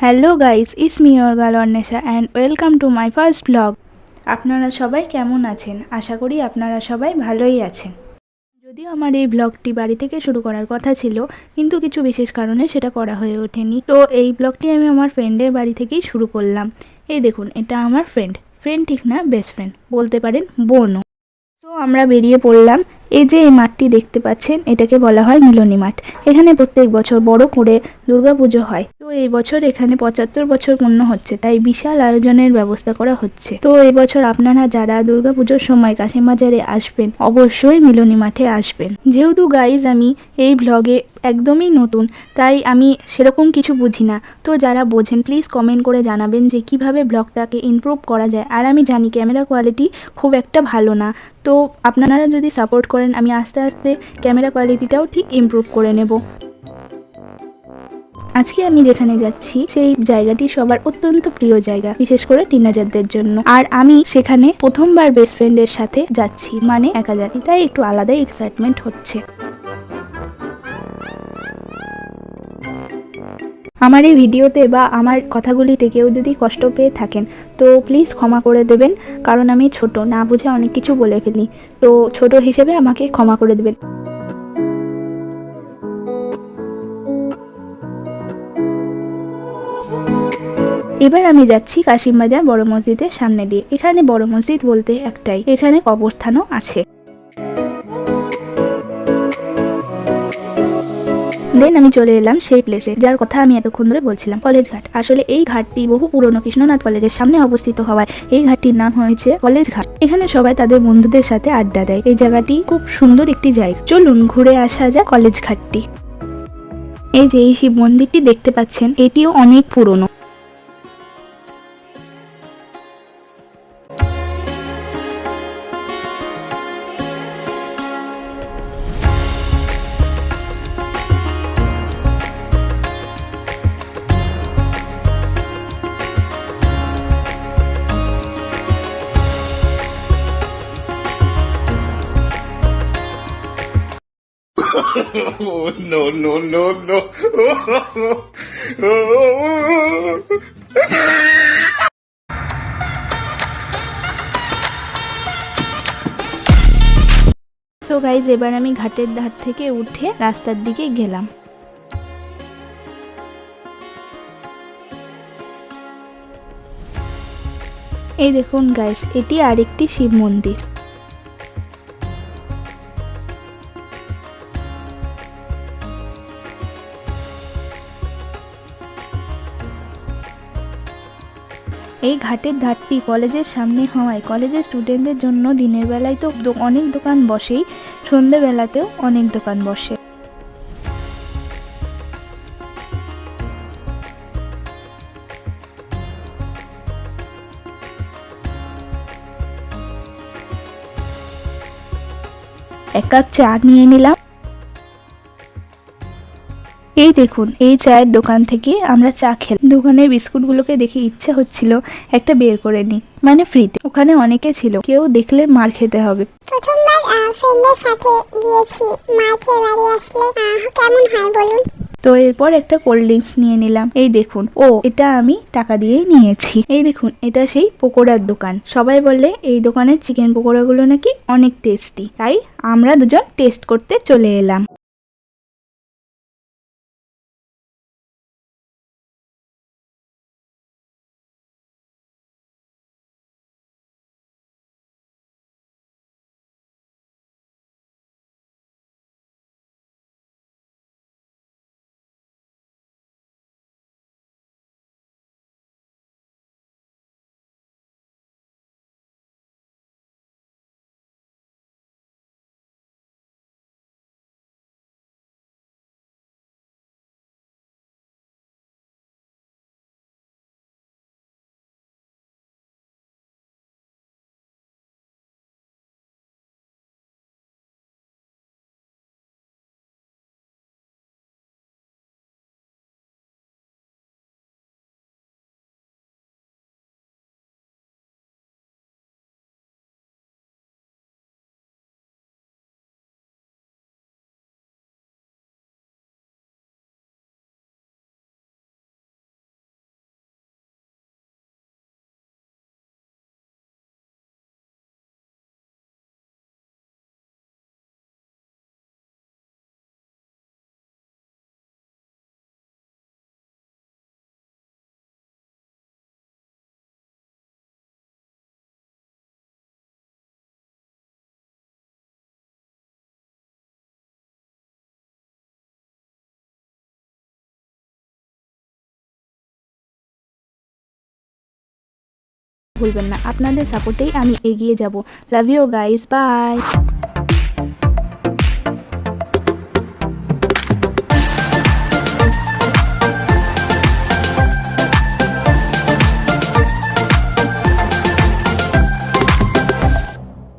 Hello guys, it's me your girl Anwesha and welcome to my first blog. আপনারা সবাই কেমন আছেন? আশা করি আপনারা সবাই ভালোই আছেন। যদিও আমার এই ব্লগটি বাড়ি থেকে শুরু করার কথা ছিল, কিন্তু কিছু বিশেষ কারণে সেটা করা হয়ে ওঠেনি। তো এই ব্লগটি আমি আমার ফ্রেন্ডের বাড়ি থেকেই শুরু করলাম। এই দেখুন, এটা আমার ফ্রেন্ড ঠিক না, বেস্ট ফ্রেন্ড বলতে পারেন, বোনও। তো আমরা বেরিয়ে পড়লাম। এই যে এই মাঠটি দেখতে পাচ্ছেন, এটাকে বলা হয় মিলনী মাঠ। এখানে প্রত্যেক বছর বড় করে দুর্গাপুজো হয়। তো এই বছর এখানে ৭৫ বছর পূর্ণ হচ্ছে, তাই বিশাল আয়োজনের ব্যবস্থা করা হচ্ছে। তো এই বছর আপনারা যারা দুর্গাপুজোর সময় কাশিমবাজারে আসবেন, অবশ্যই মিলনী মাঠে আসবেন। যেহেতু গাইজ আমি এই ব্লগে একদমই নতুন, তাই আমি সেরকম কিছু বুঝি না। তো যারা বোঝেন প্লিজ কমেন্ট করে জানাবেন যে কিভাবে ব্লগটাকে ইমপ্রুভ করা যায়। আর আমি জানি ক্যামেরা কোয়ালিটি খুব একটা ভালো না, তো আপনারা যদি সাপোর্ট করেন আমি আস্তে আস্তে ক্যামেরা কোয়ালিটিটাও ঠিক ইমপ্রুভ করে নেব। আজকে আমি যেখানে যাচ্ছি সেই জায়গাটি সবার অত্যন্ত প্রিয় জায়গা, বিশেষ করে টিনেজারদের জন্য। আর আমি সেখানে প্রথমবার বেস্ট ফ্রেন্ডের সাথে যাচ্ছি, মানে একা যাচ্ছি, তাই একটু আলাদাই এক্সাইটমেন্ট হচ্ছে। আমার এই ভিডিওতে বা আমার কথাগুলিতে কেউ যদি কষ্ট পেয়ে থাকেন তো প্লিজ ক্ষমা করে দেবেন, কারণ আমি ছোট, না বুঝে অনেক কিছু বলে ফেলি। তো ছোট হিসেবে আমাকে ক্ষমা করে দেবেন। এবার আমি যাচ্ছি কাশিমবাজার বড় মসজিদের সামনে দিয়ে। এখানে বড় মসজিদ বলতে একটাই, এখানে কবরস্থানও আছে। দেন আমি চলে এলাম সেই প্লেসে যার কথা আমি এতক্ষণ ধরে বলছিলাম, কলেজ ঘাট। আসলে এই ঘাটটি বহু পুরনো কৃষ্ণনাথ কলেজের সামনে অবস্থিত হওয়ায় এই ঘাটটির নাম হয়েছে কলেজ ঘাট। এখানে সবাই তাদের বন্ধুদের সাথে আড্ডা দেয়। এই জায়গাটি খুব সুন্দর একটি জায়গা। চলুন ঘুরে আসা যাক কলেজ ঘাটটি। এই যে এই শিব মন্দিরটি দেখতে পাচ্ছেন, এটিও অনেক পুরনো। Oh, no, no, no, no. So guys, এবার আমি ঘাটের ধার থেকে উঠে রাস্তার দিকে গেলাম। এই দেখুন গাইজ, এটি আরেকটি শিব মন্দির। এই ঘাটের ধারটি কলেজের সামনে হওয়ায় কলেজের স্টুডেন্টদের জন্য দিনের বেলায় তো অনেক দোকান বসেই, সন্ধ্যেবেলাতেও অনেক দোকান বসে। এক কাপ চা নিয়ে নিলাম। এই দেখুন, এই চায়ের দোকান থেকে আমরা চা খেলাম। দোকানের বিস্কুটগুলোকে দেখে ইচ্ছা হচ্ছিল একটা বের করে নিই, মানে ফ্রিতে। ওখানে অনেকে ছিল, কেউ দেখলে মার খেতে হবে। প্রথমবার ফ্রেন্ডের সাথে গিয়েছি, মা খেয়ে বাড়ি আসলে কেমন হয় বলুন। তো এরপর একটা কোল্ড ড্রিঙ্কস নিয়ে নিলাম। এই দেখুন, এটা আমি টাকা দিয়েই নিয়েছি। এই দেখুন, এটা সেই পকোড়ার দোকান। সবাই বলে এই দোকানের চিকেন পকোড়াগুলো নাকি অনেক টেস্টি, তাই আমরা দুজন টেস্ট করতে চলে এলাম। ভুলবেন না, আপনাদের সাপোর্টেই আমি এগিয়ে যাব। Love you guys, by.